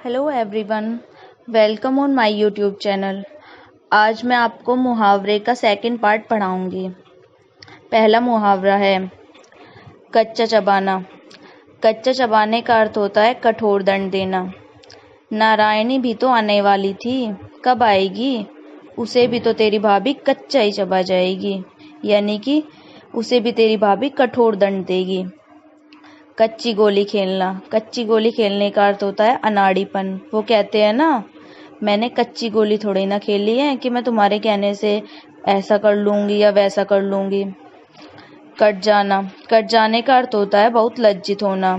Hello everyone, welcome on my YouTube channel. आज मैं आपको मुहावरे का सेकंड पार्ट पढ़ाऊंगी। पहला मुहावरा है कच्चा चबाना। कच्चा चबाने का अर्थ होता है कठोर दंड देना। नारायणी भी तो आने वाली थी, कब आएगी? उसे भी तो तेरी भाभी कच्चा ही चबा जाएगी, यानी कि उसे भी तेरी भाभी कठोर दंड देगी। कच्ची गोली खेलना। कच्ची गोली खेलने का अर्थ होता है अनाड़ीपन। वो कहते हैं ना, मैंने कच्ची गोली थोड़ी ना खेली है कि मैं तुम्हारे कहने से ऐसा कर लूंगी या वैसा कर लूंगी। कट जाना। कट जाने का अर्थ होता है बहुत लज्जित होना।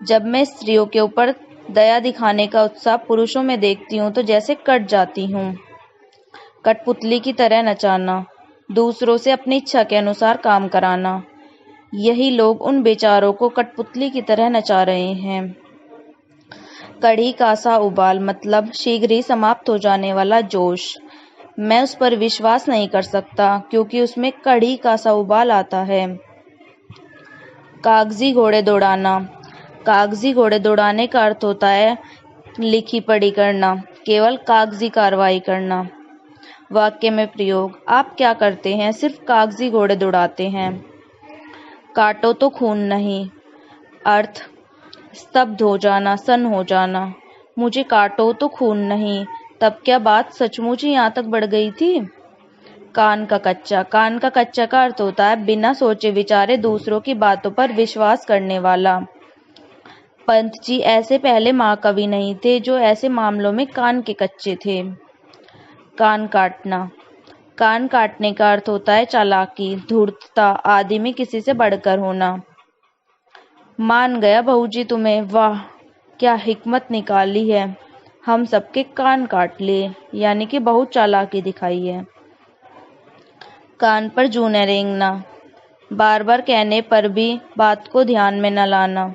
जब मैं स्त्रियों के ऊपर दया दिखाने का उत्साह पुरुषों में देखती हूँ तो जैसे कट जाती हूँ। कठपुतली की तरह नचाना। दूसरों से अपनी इच्छा के अनुसार काम कराना। यही लोग उन बेचारों को कठपुतली की तरह नचा रहे हैं। कढ़ी का सा उबाल मतलब शीघ्र ही समाप्त हो जाने वाला जोश। मैं उस पर विश्वास नहीं कर सकता क्योंकि उसमें कढ़ी का सा उबाल आता है। कागजी घोड़े दौड़ाना। कागजी घोड़े दौड़ाने का अर्थ होता है लिखी पढ़ी करना, केवल कागजी कार्रवाई करना। वाक्य में प्रयोग। आप क्या करते हैं? सिर्फ कागजी घोड़े दौड़ाते हैं। काटो तो खून नहीं। अर्थ स्तब्ध हो जाना, सन्न हो जाना। मुझे काटो तो खून नहीं, तब क्या बात सचमुच ही यहाँ तक बढ़ गई थी? कान का कच्चा। कान का कच्चा का अर्थ होता है बिना सोचे विचारे दूसरों की बातों पर विश्वास करने वाला। पंत जी ऐसे पहले महाकवि नहीं थे जो ऐसे मामलों में कान के कच्चे थे। कान काटना। कान काटने का अर्थ होता है चालाकी, धूर्तता आदि में किसी से बढ़कर होना। मान गया बहू जी तुम्हें, वाह क्या हिकमत निकाली है, हम सबके कान काट लिए, यानी कि बहुत चालाकी दिखाई है। कान पर जूं न रेंगना। बार बार कहने पर भी बात को ध्यान में न लाना।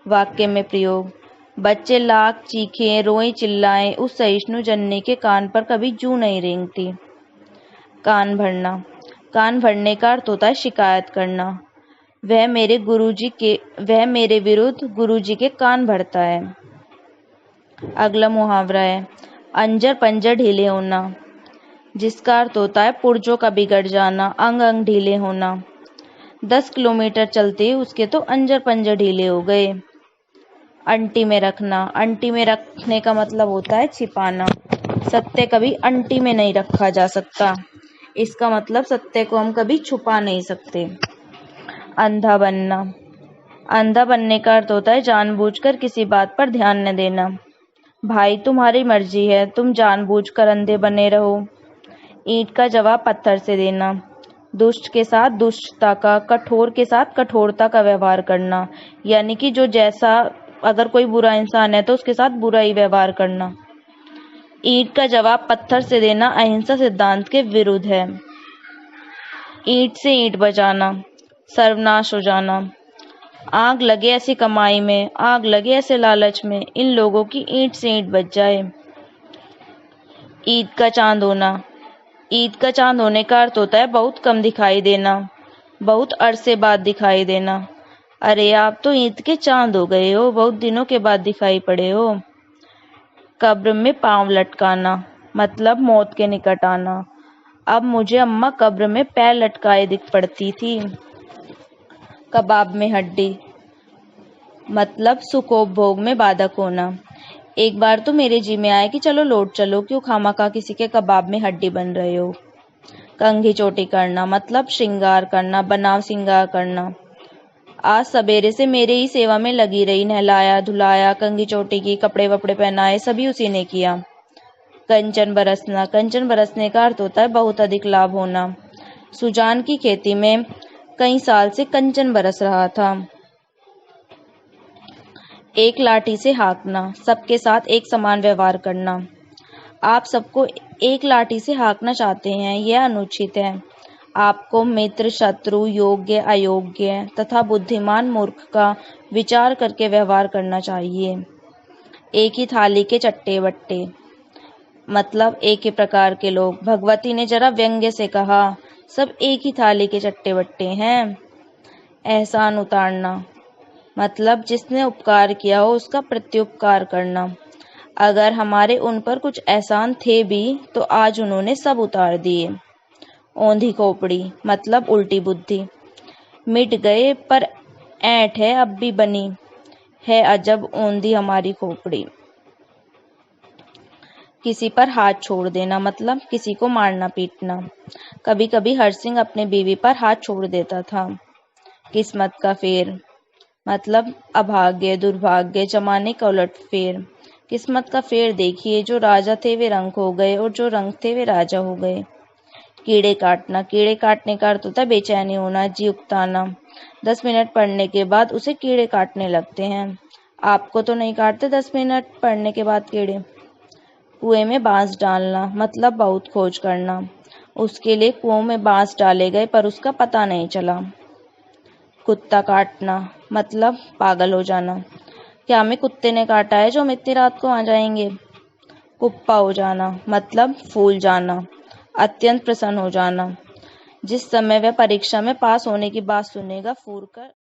वाक्य में प्रयोग। बच्चे लाख चीखें रोएं चिल्लाएं, उस सहिष्णु जननी के कान पर कभी जूं नहीं रेंगती। कान भरना। कान भरने का अर्थ होता है शिकायत करना। वह मेरे विरुद्ध गुरुजी के कान भरता है। अगला मुहावरा है अंजर पंजर ढीले होना, जिसका अर्थ होता है पुर्जों का बिगड़ जाना, अंग अंग ढीले होना। 10 किलोमीटर चलते उसके तो अंजर पंजर ढीले हो गए। अंटी में रखना। अंटी में रखने का मतलब होता है छिपाना। सत्य कभी अंटी में नहीं रखा जा सकता, इसका मतलब सत्य को हम कभी छुपा नहीं सकते। अंधा बनना। अंधा बनने का अर्थ होता है जानबूझकर किसी बात पर ध्यान न देना। भाई तुम्हारी मर्जी है, तुम जानबूझकर अंधे बने रहो। ईंट का जवाब पत्थर से देना। दुष्ट के साथ दुष्टता का, कठोर के साथ कठोरता का व्यवहार करना, यानी कि जो जैसा अगर कोई बुरा इंसान है तो उसके साथ बुरा ही व्यवहार करना। ईंट का जवाब पत्थर से देना अहिंसा सिद्धांत के विरुद्ध है। ईंट से ईंट बजाना, सर्वनाश हो जाना। आग लगे ऐसी कमाई में, आग लगे ऐसे लालच में, इन लोगों की ईंट से ईंट बज जाए। ईद का चांद होना। ईद का चांद होने का अर्थ होता है बहुत कम दिखाई देना, बहुत अरसे बाद दिखाई देना। अरे आप तो ईद के चांद हो गए हो, बहुत दिनों के बाद दिखाई पड़े हो। कब्र में पांव लटकाना मतलब मौत के निकट आना। अब मुझे अम्मा कब्र में पैर लटकाए दिख पड़ती थी। कबाब में हड्डी मतलब सुखोपभोग में बाधक होना। एक बार तो मेरे जी में आया कि चलो लौट चलो, क्यों खामखा किसी के कबाब में हड्डी बन रहे हो। कंघी चोटी करना मतलब श्रृंगार करना, बनाव श्रृंगार करना। आज सवेरे से मेरे ही सेवा में लगी रही, नहलाया धुलाया, कंघी चोटी की, कपड़े वपड़े पहनाए, सभी उसी ने किया। कंचन बरसना। कंचन बरसने का अर्थ होता है बहुत अधिक लाभ होना। सुजान की खेती में कई साल से कंचन बरस रहा था। एक लाठी से हाँकना सबके साथ एक समान व्यवहार करना। आप सबको एक लाठी से हाँकना चाहते हैं, यह अनुचित है। आपको मित्र शत्रु योग्य अयोग्य तथा बुद्धिमान मूर्ख का विचार करके व्यवहार करना चाहिए। एक ही थाली के चट्टे बट्टे मतलब एक ही प्रकार के लोग। भगवती ने जरा व्यंग्य से कहा, सब एक ही थाली के चट्टे बट्टे हैं। एहसान उतारना मतलब जिसने उपकार किया हो उसका प्रत्युपकार करना। अगर हमारे उन पर कुछ एहसान थे भी तो आज उन्होंने सब उतार दिए। औंधी खोपड़ी मतलब उल्टी बुद्धि। मिट गए पर ऐंठ है अब भी बनी है अजब औंधी हमारी खोपड़ी। किसी पर हाथ छोड़ देना मतलब किसी को मारना पीटना। कभी कभी हरसिंह अपने बीवी पर हाथ छोड़ देता था। किस्मत का फेर मतलब अभाग्य दुर्भाग्य जमाने का उलटफेर। किस्मत का फेर देखिए, जो राजा थे वे रंक हो गए और जो रंक थे वे राजा हो गए। कीड़े काटना, कीड़े काटने का अर्थ होता है बेचैनी होना, जी उकताना। 10 मिनट पढ़ने के बाद उसे कीड़े काटने लगते हैं। आपको तो नहीं काटते 10 मिनट पढ़ने के बाद कीड़े। कुएं में बांस डालना मतलब बहुत खोज करना। उसके लिए कुओं में बांस डाले गए पर उसका पता नहीं चला। कुत्ता काटना मतलब पागल हो जाना। क्या हमें कुत्ते ने काटा है जो हम इतनी रात को आ जाएंगे। कुप्पा हो जाना मतलब फूल जाना, अत्यंत प्रसन्न हो जाना। जिस समय वह परीक्षा में पास होने की बात सुनेगा फूर कर